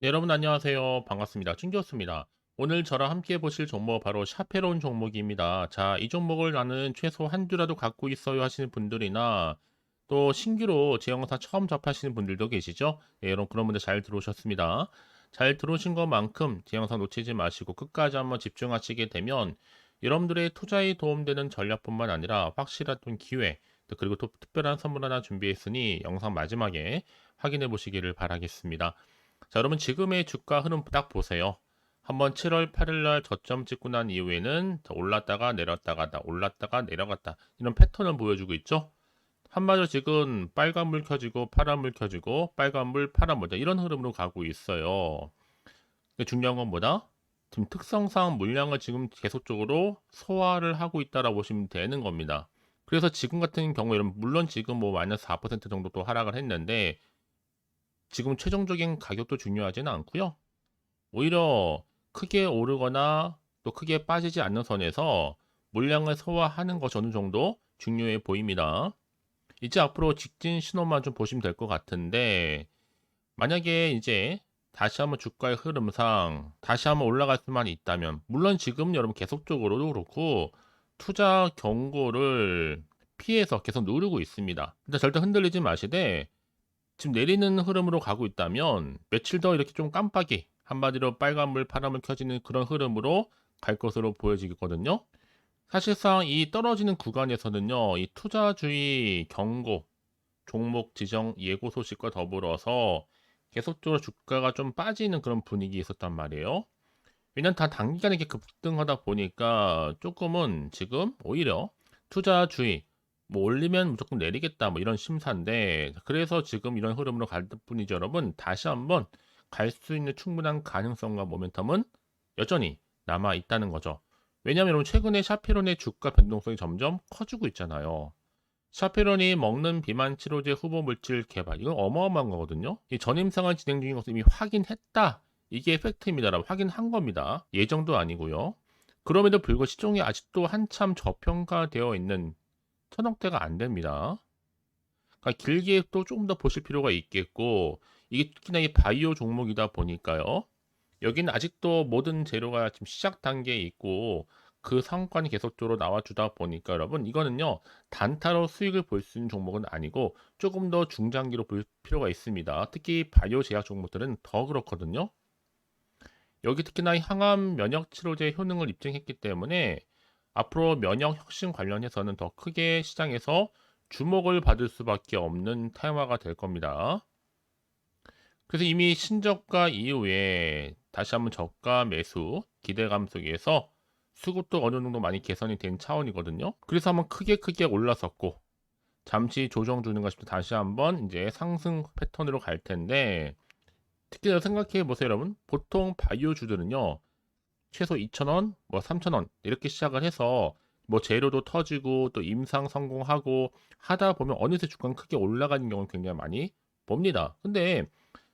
네, 여러분 안녕하세요. 반갑습니다. 춘기였습니다. 오늘 저랑 함께 보실 종목 바로 샤페론 종목입니다. 자, 이 종목을 나는 최소 한 주라도 갖고 있어요 하시는 분들이나 또 신규로 제 영상 처음 접하시는 분들도 계시죠? 네, 여러분 그런 분들 잘 들어오셨습니다. 잘 들어오신 것만큼 제 영상 놓치지 마시고 끝까지 한번 집중하시게 되면 여러분들의 투자에 도움되는 전략뿐만 아니라 확실한 좀 기회, 또 그리고 또 특별한 선물 하나 준비했으니 영상 마지막에 확인해 보시기를 바라겠습니다. 자, 여러분 지금의 주가 흐름 딱 보세요. 한번 7월 8일 날 저점 찍고 난 이후에는 올랐다가 내렸다가 올랐다가 내려갔다 이런 패턴을 보여주고 있죠. 한마디로 지금 빨간 불 켜지고 파란 불 켜지고 빨간 불 파란 불 이런 흐름으로 가고 있어요. 근데 중요한 건 뭐다? 지금 특성상 물량을 지금 계속적으로 소화를 하고 있다라고 보시면 되는 겁니다. 그래서 지금 같은 경우에 물론 지금 뭐 마이너스 4% 정도 또 하락을 했는데 지금 최종적인 가격도 중요하지는 않고요. 오히려 크게 오르거나 또 크게 빠지지 않는 선에서 물량을 소화하는 것이 어느 정도 중요해 보입니다. 이제 앞으로 직진 신호만 좀 보시면 될 것 같은데 만약에 이제 다시 한번 주가의 흐름상 다시 한번 올라갈 수만 있다면 물론 지금 여러분 계속적으로도 그렇고 투자 경고를 피해서 계속 누르고 있습니다. 근데 절대 흔들리지 마시되 지금 내리는 흐름으로 가고 있다면 며칠 더 이렇게 좀 깜빡이 한마디로 빨간불 파란불 켜지는 그런 흐름으로 갈 것으로 보여지거든요. 사실상 이 떨어지는 구간에서는요, 이 투자주의 경고, 종목 지정 예고 소식과 더불어서 계속적으로 주가가 좀 빠지는 그런 분위기 있었단 말이에요. 왜냐면 다 단기간에 이렇게 급등하다 보니까 조금은 지금 오히려 투자주의 뭐 올리면 무조건 내리겠다 뭐 이런 심사인데 그래서 지금 이런 흐름으로 갈 뿐이죠. 여러분 다시 한번 갈 수 있는 충분한 가능성과 모멘텀은 여전히 남아 있다는 거죠. 왜냐하면 여러분 최근에 샤페론의 주가 변동성이 점점 커지고 있잖아요. 샤페론이 먹는 비만 치료제 후보 물질 개발 이건 어마어마한 거거든요. 이 전임상을 진행 중인 것을 이미 확인했다. 이게 팩트입니다라고 확인한 겁니다. 예정도 아니고요. 그럼에도 불구하고 시종이 아직도 한참 저평가되어 있는 천억대가 안 됩니다. 그러니까 길게 또 조금 더 보실 필요가 있겠고 이게 특히나 이 바이오 종목이다 보니까요. 여기는 아직도 모든 재료가 지금 시작 단계에 있고 그 상관이 계속적으로 나와주다 보니까 여러분 이거는요 단타로 수익을 볼 수 있는 종목은 아니고 조금 더 중장기로 볼 필요가 있습니다. 특히 바이오 제약 종목들은 더 그렇거든요. 여기 특히나 항암 면역 치료제 효능을 입증했기 때문에 앞으로 면역 혁신 관련해서는 더 크게 시장에서 주목을 받을 수밖에 없는 테마가 될 겁니다. 그래서 이미 신저가 이후에 다시 한번 저가 매수 기대감 속에서 수급도 어느 정도 많이 개선이 된 차원이거든요. 그래서 한번 크게 올랐었고 잠시 조정 주는 것이 다시 한번 이제 상승 패턴으로 갈 텐데 특히 생각해 보세요, 여러분. 보통 바이오주들은요. 최소 2,000원, 뭐 3,000원 이렇게 시작을 해서 뭐 재료도 터지고 또 임상 성공하고 하다 보면 어느새 주가는 크게 올라가는 경우는 굉장히 많이 봅니다. 근데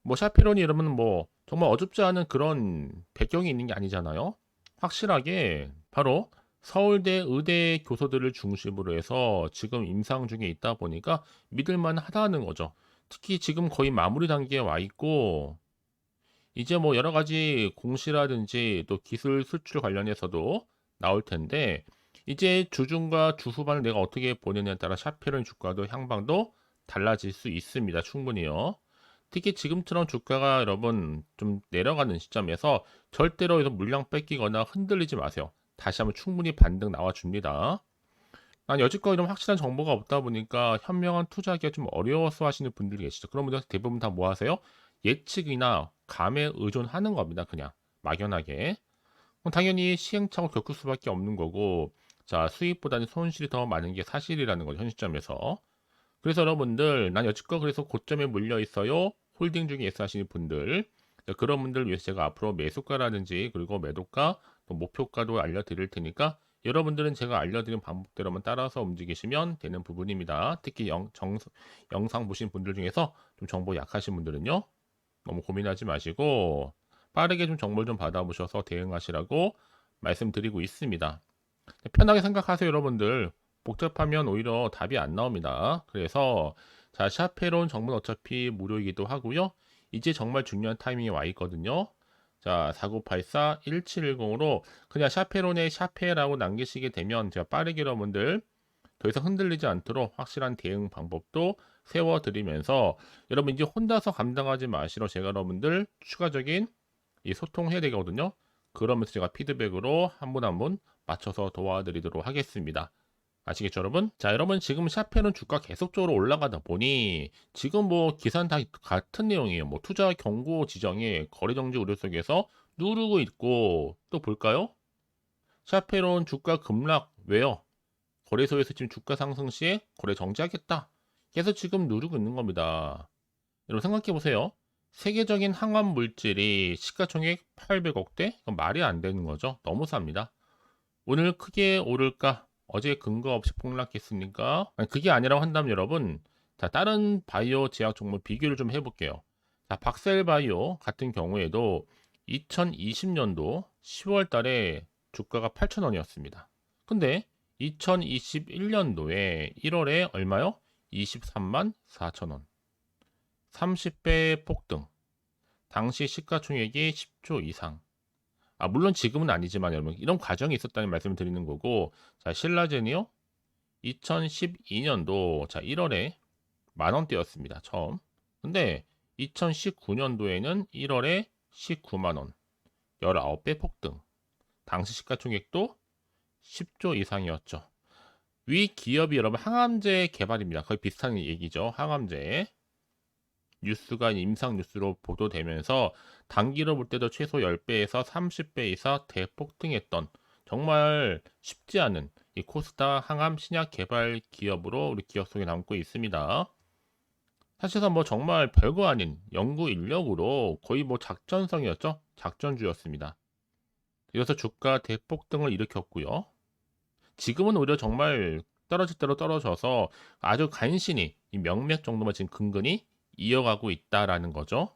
뭐 샤페론이 이러면 뭐 정말 어줍지 않은 그런 배경이 있는 게 아니잖아요. 확실하게 바로 서울대 의대 교수들을 중심으로 해서 지금 임상 중에 있다 보니까 믿을만 하다는 거죠. 특히 지금 거의 마무리 단계에 와 있고 이제 뭐 여러 가지 공시라든지 또 기술 수출 관련해서도 나올 텐데 이제 주중과 주후반을 내가 어떻게 보느냐에 따라 샤페론 주가도 향방도 달라질 수 있습니다. 충분히요. 특히 지금처럼 주가가 여러분 좀 내려가는 시점에서 절대로 여기서 물량 뺏기거나 흔들리지 마세요. 다시 한번 충분히 반등 나와줍니다. 난 여지껏 이런 확실한 정보가 없다 보니까 현명한 투자하기가 좀 어려워서 하시는 분들이 계시죠. 그런 분들 대부분 다 뭐 하세요? 예측이나 감에 의존하는 겁니다. 그냥 막연하게. 그럼 당연히 시행착오 겪을 수밖에 없는 거고 자 수익보다는 손실이 더 많은 게 사실이라는 거죠. 현 시점에서. 그래서 여러분들 난 여지껏 그래서 고점에 물려 있어요. 홀딩 중에 예스 하시는 분들 자, 그런 분들을 위해서 제가 앞으로 매수가라든지 그리고 매도가 또 목표가도 알려드릴 테니까 여러분들은 제가 알려드린 방법대로만 따라서 움직이시면 되는 부분입니다. 특히 영상 보신 분들 중에서 좀 정보 약하신 분들은요. 너무 고민하지 마시고 빠르게 좀 정보를 좀 받아보셔서 대응하시라고 말씀드리고 있습니다. 편하게 생각하세요, 여러분들. 복잡하면 오히려 답이 안 나옵니다. 그래서 자, 샤페론 정보는 어차피 무료이기도 하고요. 이제 정말 중요한 타이밍이 와 있거든요. 자, 4984 1710으로 그냥 샤페론에 샤페라고 남기시게 되면 제가 빠르게 여러분들 더 이상 흔들리지 않도록 확실한 대응 방법도 세워드리면서 여러분 이제 혼자서 감당하지 마시러 제가 여러분들 추가적인 이 소통해야 되거든요. 그러면서 제가 피드백으로 한 분 한 분 맞춰서 도와드리도록 하겠습니다. 아시겠죠, 여러분? 자, 여러분 지금 샤페는 주가 계속적으로 올라가다 보니 지금 뭐 기사는 다 같은 내용이에요. 뭐 투자 경고 지정에 거래 정지 우려 속에서 누르고 있고 또 볼까요? 샤페론 주가 급락 왜요? 거래소에서 지금 주가 상승 시에 거래 정지하겠다. 계속 지금 누르고 있는 겁니다. 여러분 생각해 보세요. 세계적인 항암 물질이 시가총액 800억대? 말이 안 되는 거죠. 너무 쌉니다. 오늘 크게 오를까? 어제 근거 없이 폭락했으니까 그게 아니라고 한다면 여러분 자 다른 바이오 제약 종목 비교를 좀 해볼게요. 자 박셀바이오 같은 경우에도 2020년도 10월 달에 주가가 8,000원이었습니다. 근데 2021년도에 1월에 얼마요? 23만 4천원. 30배 폭등. 당시 시가총액이 10조 이상. 물론 지금은 아니지만 여러분 이런 과정이 있었다는 말씀을 드리는 거고 자 신라젠이요 2012년도 자 1월에 만원대였습니다 처음. 근데 2019년도에는 1월에 19만원 19배 폭등. 당시 시가총액도 10조 이상이었죠. 위 기업이 여러분 항암제 개발입니다. 거의 비슷한 얘기죠. 항암제 뉴스가 임상 뉴스로 보도되면서 단기로 볼 때도 최소 10배에서 30배 이상 대폭등했던 정말 쉽지 않은 이 코스닥 항암 신약 개발 기업으로 우리 기업 속에 남고 있습니다. 사실상 뭐 정말 별거 아닌 연구 인력으로 거의 뭐 작전성이었죠. 작전주였습니다. 그래서 주가 대폭등을 일으켰고요. 지금은 오히려 정말 떨어질 대로 떨어져서 아주 간신히 이 명맥 정도만 지금 근근히 이어가고 있다라는 거죠.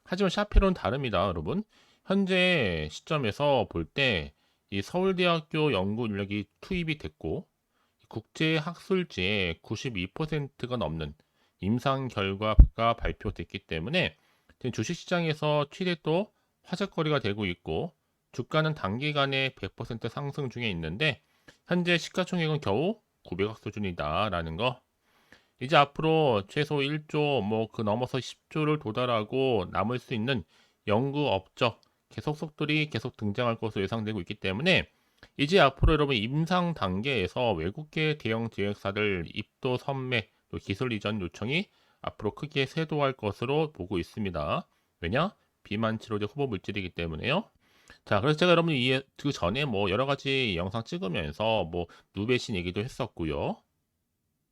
하지만 샤페론은 다릅니다, 여러분. 현재 시점에서 볼 때 이 서울대학교 연구 인력이 투입이 됐고 국제학술지에 92%가 넘는 임상 결과가 발표됐기 때문에 주식시장에서 최대 또 화제거리가 되고 있고 주가는 단기간에 100% 상승 중에 있는데 현재 시가총액은 겨우 900억 수준이다라는 거. 이제 앞으로 최소 1조 뭐 그 넘어서 10조를 도달하고 남을 수 있는 연구 업적 계속속들이 계속 등장할 것으로 예상되고 있기 때문에 이제 앞으로 여러분 임상 단계에서 외국계 대형 제약사들 입도 선매 또 기술 이전 요청이 앞으로 크게 쇄도할 것으로 보고 있습니다. 왜냐? 비만 치료제 후보 물질이기 때문에요. 자, 그래서 제가 여러분 그 전에 뭐 여러 가지 영상 찍으면서 뭐 누베신 얘기도 했었고요.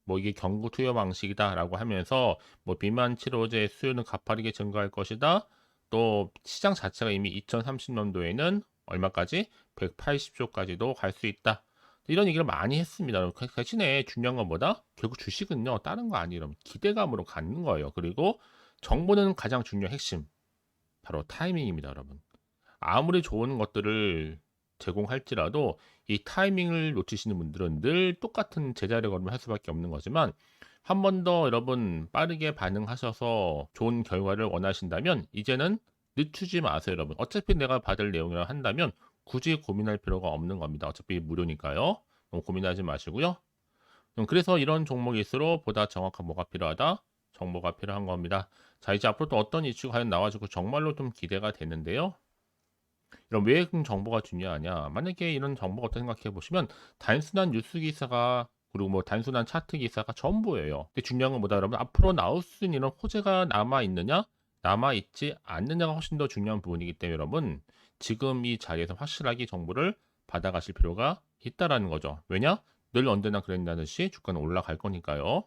뭐 이게 경구 투여 방식이다라고 하면서 뭐 비만 치료제 수요는 가파르게 증가할 것이다. 또 시장 자체가 이미 2030년도에는 얼마까지? 180조까지도 갈 수 있다. 이런 얘기를 많이 했습니다. 대신에 중요한 건 뭐다? 결국 주식은요, 다른 거 아니에요. 기대감으로 갖는 거예요. 그리고 정보는 가장 중요한 핵심. 바로 타이밍입니다, 여러분. 아무리 좋은 것들을 제공할지라도 이 타이밍을 놓치시는 분들은 늘 똑같은 제자리에 걸음을 할 수밖에 없는 거지만 한 번 더 여러분 빠르게 반응하셔서 좋은 결과를 원하신다면 이제는 늦추지 마세요, 여러분. 어차피 내가 받을 내용이라 한다면 굳이 고민할 필요가 없는 겁니다. 어차피 무료니까요. 너무 고민하지 마시고요. 그래서 이런 종목일수록 보다 정확한 뭐가 필요하다? 정보가 필요한 겁니다. 자, 이제 앞으로 또 어떤 이슈가 과연 나와주고 정말로 좀 기대가 되는데요. 이런 왜 정보가 중요하냐? 만약에 이런 정보가 어떻게 생각해 보시면 단순한 뉴스 기사가 그리고 뭐 단순한 차트 기사가 전부예요. 근데 중요한 건 뭐다 여러분? 앞으로 나올 수 있는 이런 호재가 남아 있느냐? 남아 있지 않느냐가 훨씬 더 중요한 부분이기 때문에 여러분 지금 이 자리에서 확실하게 정보를 받아가실 필요가 있다라는 거죠. 왜냐? 늘 언제나 그랬다듯이 주가는 올라갈 거니까요.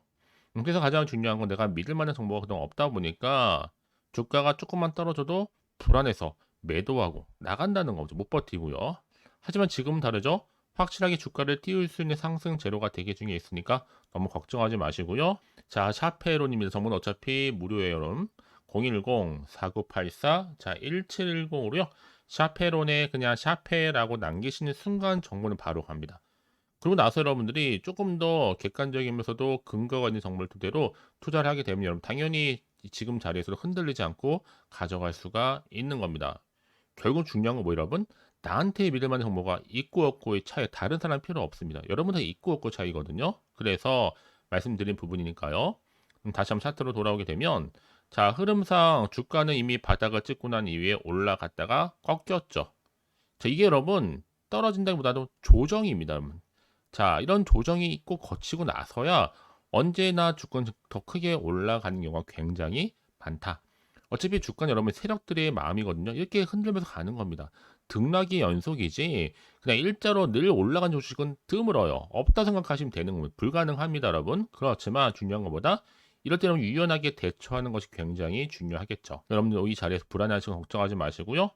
그래서 가장 중요한 건 내가 믿을 만한 정보가 그동안 없다 보니까 주가가 조금만 떨어져도 불안해서 매도하고 나간다는 거죠. 못 버티고요. 하지만 지금은 다르죠. 확실하게 주가를 띄울 수 있는 상승 재료가 대기 중에 있으니까 너무 걱정하지 마시고요. 자, 샤페론입니다. 정보는 어차피 무료예요, 여러분. 010-4984, 자, 1710으로요. 샤페론에 그냥 샤페라고 남기시는 순간 정보는 바로 갑니다. 그리고 나서 여러분들이 조금 더 객관적이면서도 근거가 있는 정보를 토대로 투자를 하게 되면 여러분 당연히 지금 자리에서 흔들리지 않고 가져갈 수가 있는 겁니다. 결국 중요한 건 뭐 여러분? 나한테 믿을 만한 정보가 있고 없고의 차이, 다른 사람 필요 없습니다. 여러분한테 있고 없고 차이거든요. 그래서 말씀드린 부분이니까요. 다시 한번 차트로 돌아오게 되면 자, 흐름상 주가는 이미 바닥을 찍고 난 이후에 올라갔다가 꺾였죠. 자, 이게 여러분 떨어진다기보다도 조정입니다, 여러분. 자, 이런 조정이 있고 거치고 나서야 언제나 주가는 더 크게 올라가는 경우가 굉장히 많다. 어차피 주가는 여러분 세력들의 마음이거든요. 이렇게 흔들면서 가는 겁니다. 등락이 연속이지 그냥 일자로 늘 올라간 주식은 드물어요. 없다 생각하시면 되는 겁니다. 불가능합니다, 여러분. 그렇지만 중요한 것보다 이럴 때는 유연하게 대처하는 것이 굉장히 중요하겠죠. 여러분들 이 자리에서 불안해하시고 걱정하지 마시고요.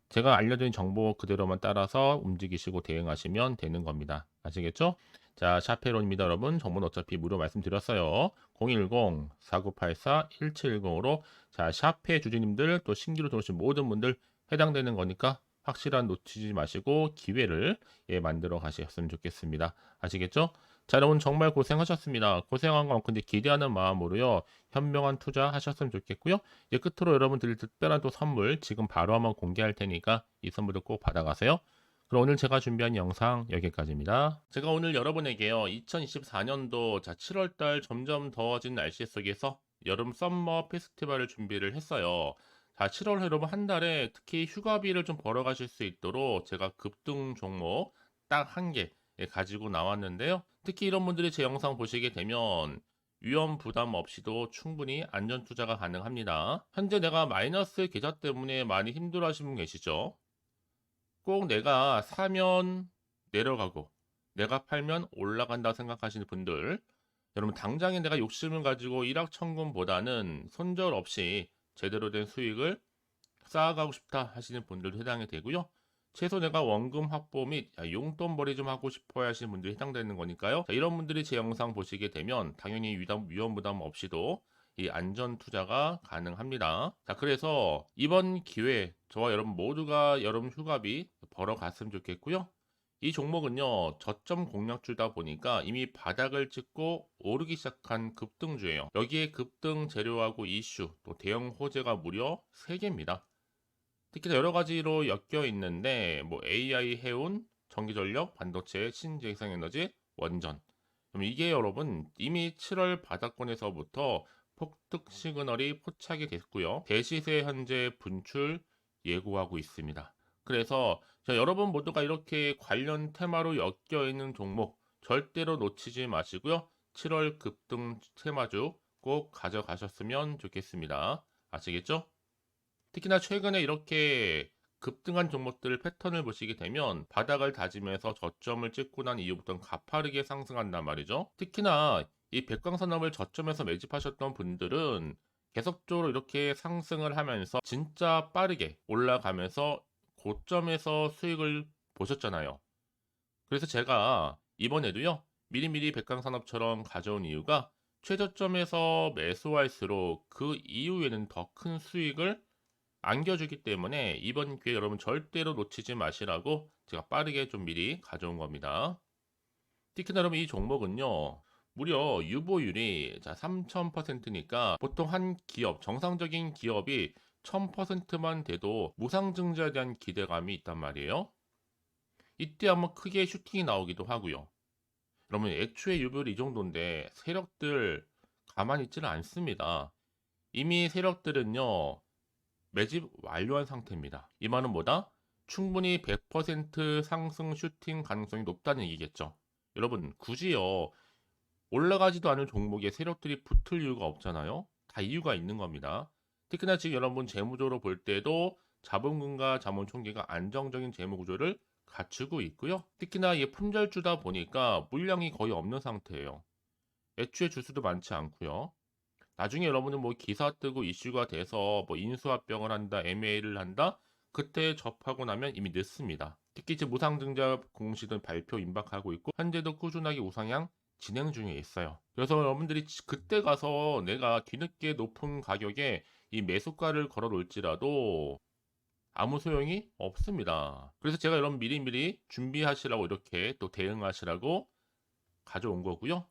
제가 알려드린 정보 그대로만 따라서 움직이시고 대응하시면 되는 겁니다. 아시겠죠? 자, 샤페론입니다, 여러분. 정보는 어차피 무료 말씀드렸어요. 010-4984-1710으로 자, 샤페 주주님들 또 신규로 들어오신 모든 분들 해당되는 거니까 확실한 놓치지 마시고 기회를 만들어 가셨으면 좋겠습니다. 아시겠죠? 자, 여러분 정말 고생하셨습니다. 고생한 만큼 이제 기대하는 마음으로요. 현명한 투자 하셨으면 좋겠고요. 이제 끝으로 여러분들 특별한 또 선물 지금 바로 한번 공개할 테니까 이 선물을 꼭 받아가세요. 그럼 오늘 제가 준비한 영상 여기까지입니다. 제가 오늘 여러분에게요. 2024년도 자 7월달 점점 더워진 날씨 속에서 여름 썸머 페스티벌을 준비를 했어요. 자 7월 여러분 한 달에 특히 휴가비를 좀 벌어가실 수 있도록 제가 급등 종목 딱 한 개 가지고 나왔는데요. 특히 이런 분들이 제 영상 보시게 되면 위험 부담 없이도 충분히 안전 투자가 가능합니다. 현재 내가 마이너스 계좌 때문에 많이 힘들어 하시는 분 계시죠? 꼭 내가 사면 내려가고 내가 팔면 올라간다 생각하시는 분들, 여러분 당장에 내가 욕심을 가지고 일확천금보다는 손절 없이 제대로 된 수익을 쌓아가고 싶다 하시는 분들도 해당이 되고요. 최소 내가 원금 확보 및 용돈벌이 좀 하고 싶어 하시는 분들이 해당되는 거니까요. 자, 이런 분들이 제 영상 보시게 되면 당연히 위험 부담 없이도 이 안전 투자가 가능합니다. 자, 그래서 이번 기회에 저와 여러분 모두가 여름 휴가비 벌어갔으면 좋겠고요. 이 종목은요, 저점 공략주다 보니까 이미 바닥을 찍고 오르기 시작한 급등주예요. 여기에 급등 재료하고 이슈, 또 대형 호재가 무려 3개입니다. 특히 여러 가지로 엮여 있는데 뭐 AI, 해운, 전기전력, 반도체, 신재생에너지, 원전. 그럼 이게 여러분 이미 7월 바닥권에서부터 폭등 시그널이 포착이 됐고요. 대시세 현재 분출 예고하고 있습니다. 그래서 여러분 모두가 이렇게 관련 테마로 엮여 있는 종목 절대로 놓치지 마시고요. 7월 급등 테마주 꼭 가져가셨으면 좋겠습니다. 아시겠죠? 특히나 최근에 이렇게 급등한 종목들 패턴을 보시게 되면 바닥을 다지면서 저점을 찍고 난 이후부터는 가파르게 상승한단 말이죠. 특히나 이 백광산업을 저점에서 매집하셨던 분들은 계속적으로 이렇게 상승을 하면서 진짜 빠르게 올라가면서 고점에서 수익을 보셨잖아요. 그래서 제가 이번에도요, 미리미리 백광산업처럼 가져온 이유가 최저점에서 매수할수록 그 이후에는 더 큰 수익을 안겨주기 때문에 이번 기회 여러분 절대로 놓치지 마시라고 제가 빠르게 좀 미리 가져온 겁니다. 특히나 여러분 이 종목은요, 무려 유보율이 3000%니까 보통 한 기업, 정상적인 기업이 1000%만 돼도 무상증자에 대한 기대감이 있단 말이에요. 이때 한번 크게 슈팅이 나오기도 하고요. 여러분 애초에 유보율이 이 정도인데 세력들 가만히 있지는 않습니다. 이미 세력들은요, 매집 완료한 상태입니다. 이 말은 뭐다? 충분히 100% 상승 슈팅 가능성이 높다는 얘기겠죠. 여러분 굳이요, 올라가지도 않은 종목에 세력들이 붙을 이유가 없잖아요. 다 이유가 있는 겁니다. 특히나 지금 여러분 재무적으로 볼 때도 자본금과 자본총계가 안정적인 재무 구조를 갖추고 있고요. 특히나 이 품절주다 보니까 물량이 거의 없는 상태예요. 애초에 주수도 많지 않고요. 나중에 여러분은 뭐 기사 뜨고 이슈가 돼서 뭐 인수합병을 한다, M&A를 한다, 그때 접하고 나면 이미 늦습니다. 특히 이제 무상증자 공시도 발표 임박하고 있고 현재도 꾸준하게 우상향 진행 중에 있어요. 그래서 여러분들이 그때 가서 내가 뒤늦게 높은 가격에 이 매수가를 걸어 놓을지라도 아무 소용이 없습니다. 그래서 제가 여러분 미리미리 준비하시라고 이렇게 또 대응하시라고 가져온 거고요.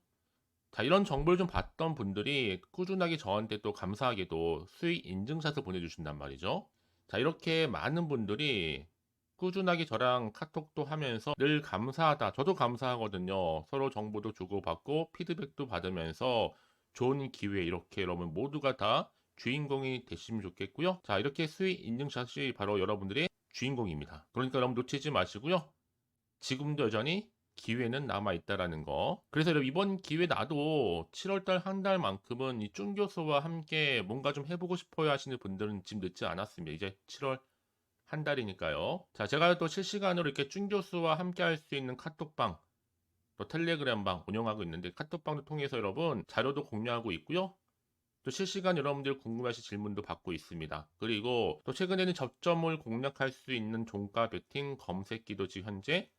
자, 이런 정보를 좀 봤던 분들이 꾸준하게 저한테 또 감사하게도 수익 인증샷을 보내주신단 말이죠. 자, 이렇게 많은 분들이 꾸준하게 저랑 카톡도 하면서 늘 감사하다. 저도 감사하거든요. 서로 정보도 주고받고 피드백도 받으면서 좋은 기회 이렇게 여러분 모두가 다 주인공이 되시면 좋겠고요. 자, 이렇게 수익 인증샷이 바로 여러분들의 주인공입니다. 그러니까 여러분 놓치지 마시고요. 지금도 여전히 기회는 남아 있다라는 거. 그래서 여러분 이번 기회 나도 7월달 한 달만큼은 이 쭌 교수와 함께 뭔가 좀 해보고 싶어요 하시는 분들은 지금 늦지 않았습니다. 이제 7월 한 달이니까요. 자, 제가 또 실시간으로 이렇게 쭌 교수와 함께 할 수 있는 카톡방, 또 텔레그램방 운영하고 있는데 카톡방도 통해서 여러분 자료도 공유하고 있고요. 또 실시간 여러분들 궁금하신 질문도 받고 있습니다. 그리고 또 최근에는 저점을 공략할 수 있는 종가 베팅 검색기도 지금 현재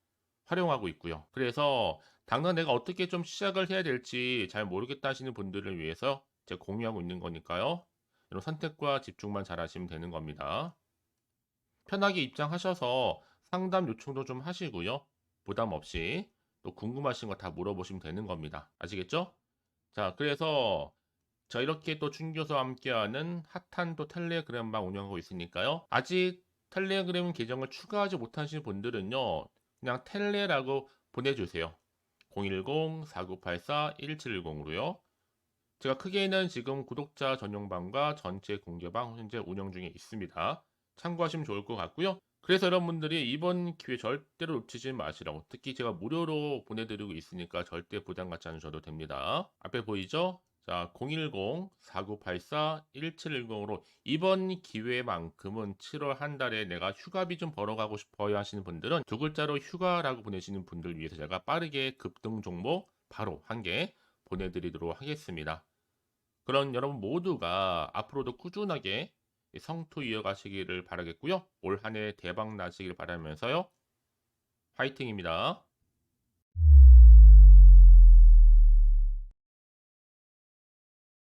활용하고 있고요. 그래서 당장 내가 어떻게 좀 시작을 해야 될지 잘 모르겠다 하시는 분들을 위해서 제가 공유하고 있는 거니까요. 이런 선택과 집중만 잘 하시면 되는 겁니다. 편하게 입장하셔서 상담 요청도 좀 하시고요. 부담 없이 또 궁금하신 거 다 물어보시면 되는 겁니다. 아시겠죠? 자, 그래서 자, 이렇게 또 춘교수와 함께하는 핫한 또 텔레그램방 운영하고 있으니까요. 아직 텔레그램 계정을 추가하지 못하신 분들은요. 그냥 텔레라고 보내주세요. 010-4984-1710으로요. 제가 크게는 지금 구독자 전용방과 전체 공개방 현재 운영 중에 있습니다. 참고하시면 좋을 것 같고요. 그래서 여러분들이 이번 기회 절대로 놓치지 마시라고. 특히 제가 무료로 보내드리고 있으니까 절대 부담 갖지 않으셔도 됩니다. 앞에 보이죠? 자, 010-4984-1710으로 이번 기회만큼은 7월 한 달에 내가 휴가비 좀 벌어가고 싶어요 하시는 분들은 두 글자로 휴가라고 보내시는 분들 위해서 제가 빠르게 급등 종목 바로 한 개 보내드리도록 하겠습니다. 그런 여러분 모두가 앞으로도 꾸준하게 성투 이어가시기를 바라겠고요. 올 한 해 대박 나시길 바라면서요. 화이팅입니다.